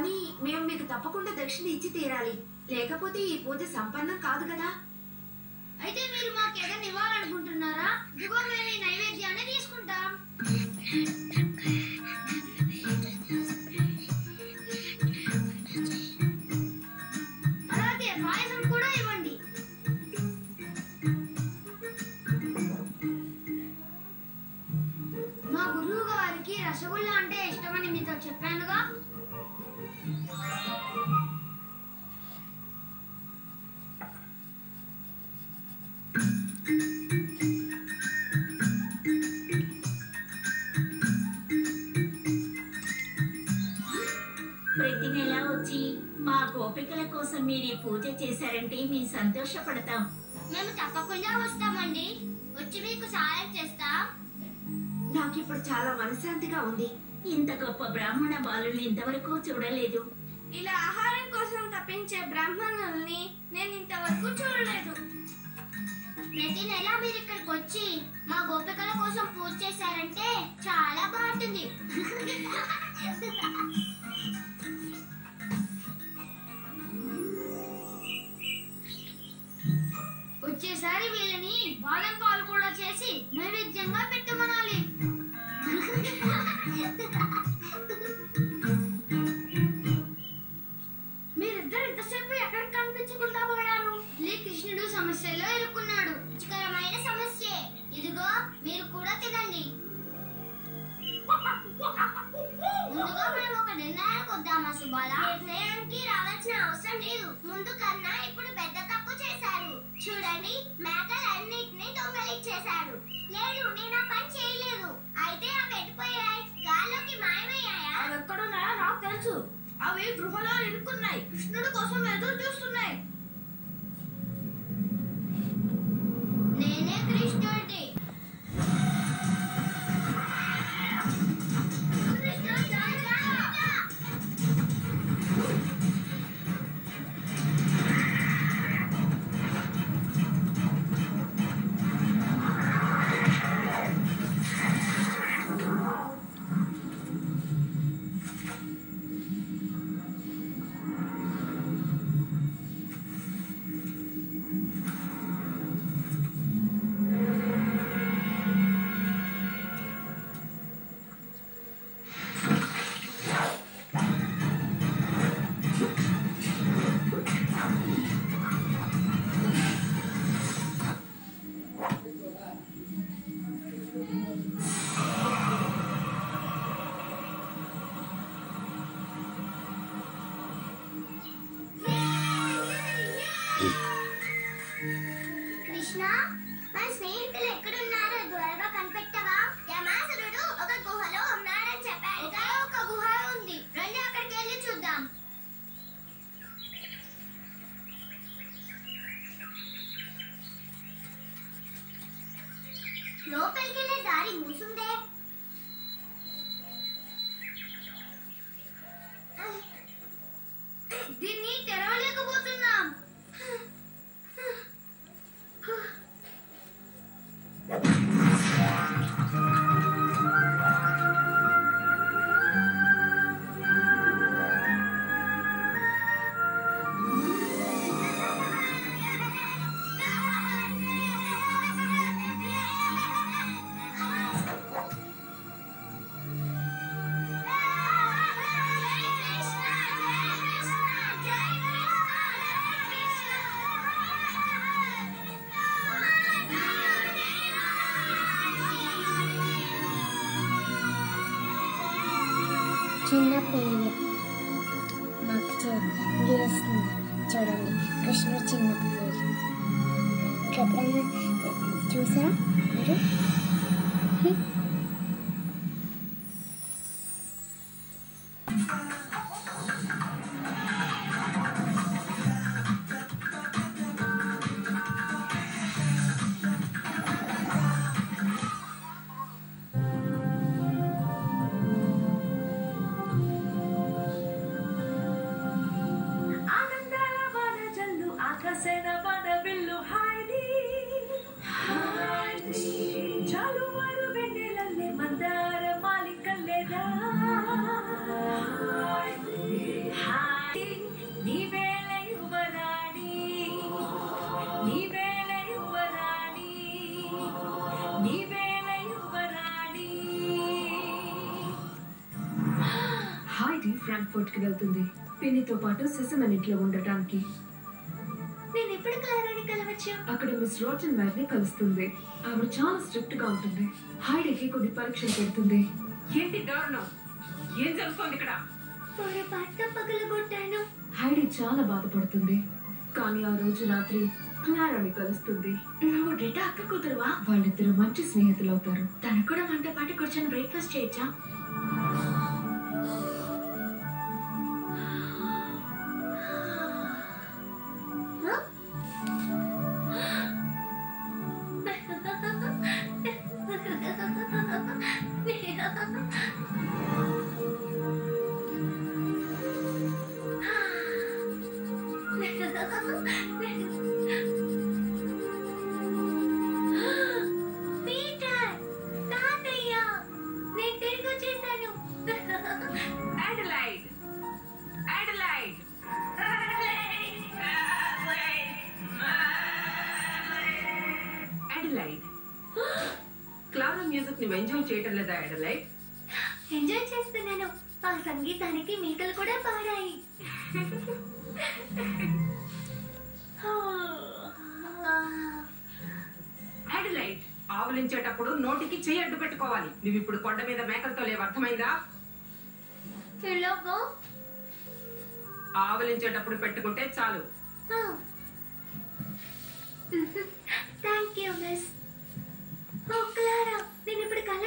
కానీ మేము మీకు తప్పకుండా దక్షిణ ఇచ్చి తీరాలి, లేకపోతే ఈ పూజ సంపన్నం కాదు కదా. అయితే మీరు మాకు ఏదైనా ఇవ్వాలనుకుంటున్నారా? ఇదిగో మేము ఈ నైవేద్యాన్ని తీసుకుంటాం. అలాగే పాయసం కూడా ఇవ్వండి. మా గురువు గారికి రసగుల్లా అంటే ఇష్టమని మీతో చెప్పానుగా. ప్రతి నెల వచ్చి మా గోపికల కోసం మీరు ఈ పూజ చేశారంటే మేము సంతోషపడతాం. మేము తప్పకుండా వస్తామండి. వచ్చి మీకు సహాయం చేస్తాం. నాకు ఇప్పుడు చాలా మనశ్శాంతిగా ఉంది. ఇంత గొప్ప బ్రాహ్మణ బాలుల్ని ఇంతవరకు చూడలేదు. ఇలా ఆహారం కోసం తప్పించే బ్రాహ్మణుల్ని నేను ఇంతవరకు చూడలేదు. ప్రతి నెల మీరు ఇక్కడికి వచ్చి మా గోపికల కోసం పూజ చేశారంటే చాలా బాగుంటుంది. వచ్చేసారి వీళ్ళని బాదం పాలు కూడా చేసి నైవేద్యంగా పెట్టమనాలి. మీరిద్దరు ఇంతసేపు ఎక్కడికి కనిపించకుండా పోయారు? కృష్ణుడు సమస్యలో ఇరుక్కున్నాడు. రుచికరమైన సమస్య. ఇదిగో మీరు కూడా తినండి. ముందుగా మనం ఒక నిర్ణయానికి వద్దామా సుబాల? నిర్ణయానికి రావాల్సిన అవసరం లేదు. ముందు కన్నా ఇప్పుడు పెద్ద తప్పు చేశారు. చూడండి, మేకలన్నిటినీ దొంగలిచ్చేశారు. లేదు, నేను ఆ పని చేయలేదు. అయితే అవి ఎటుపోయాయి? గాల్లోకి మాయమయ్యాయా? అవి ఎక్కడున్నాయో నాకు తెలుసు. అవి గృహలో ఇరుక్కున్నాయి. కృష్ణుడు కోసం ఎదురు చూస్తున్నాయి. నేనే కృష్ణుడి. కృష్ణ, మన స్నేహితులు ఎక్కడున్నారో త్వరగా కనిపెట్టవా? యమాసురుడు ఒక గుహలో ఉన్నాడని చెప్పాడు. ఒక గుహ ఉంది, రండి అక్కడికి వెళ్ళి చూద్దాం. లోపలికి వెళ్ళే దారి మూసుందే. దీన్ని తెరవలేకపోతున్నాం. చిన్న పేరు మాకు గీస్తుంది చూడండి. కృష్ణుడు చిన్న పేరు ఎప్పుడైనా చూసా మీరు? చాలు వారు వెన్నెల ఫ్రాంక్ఫర్ట్ కి వెళ్తుంది పిన్నితో పాటు సెసమన్ ఇంట్లో ఉండటానికి. నేను ఎప్పుడు క్లారాని కలవచ్చు? అక్కడ మిస్ రాటన్ వైర్ ని కలుస్తుంది. ఆవిడ చాలా స్ట్రిక్ట్ గా ఉంటుంది. హైడీకి కొన్ని పరీక్షలు పెడుతుంది. ఏంటి దారుణం? ఏం జరుగుతోంది ఇక్కడ? పొరపాటుగా పగలగొట్టాను. హైడీ చాలా బాధపడుతుంది. కానీ ఆ రోజు రాత్రి క్లారాని కలుస్తుంది. నువ్వు డేటా అక్క కూతురువా? వాళ్ళిద్దరూ మంచి స్నేహితులు అవుతారు. తను కూడా మనతో పాటు కూర్చొని బ్రేక్ఫాస్ట్ చేయొచ్చా? క్లారా మ్యూజిక్ ని ఎంజాయ్ చేయటం లేదా అడలైడ్? ఎంజాయ్ చేస్తున్నాను. ఆ సంగీతానికి మేకలు కూడా పాడాయి. అడలైడ్, ఆవులించేటప్పుడు నోటికి చెయ్యి అడ్డు పెట్టుకోవాలి. నువ్వు ఇప్పుడు కొండ మీద మేకలతో లేవు, అర్థమైందా? ఆవులించేటప్పుడు పెట్టుకుంటే చాలు. Thank you miss. ఓ క్లారా, నేను ఇప్పుడు కళ్ళ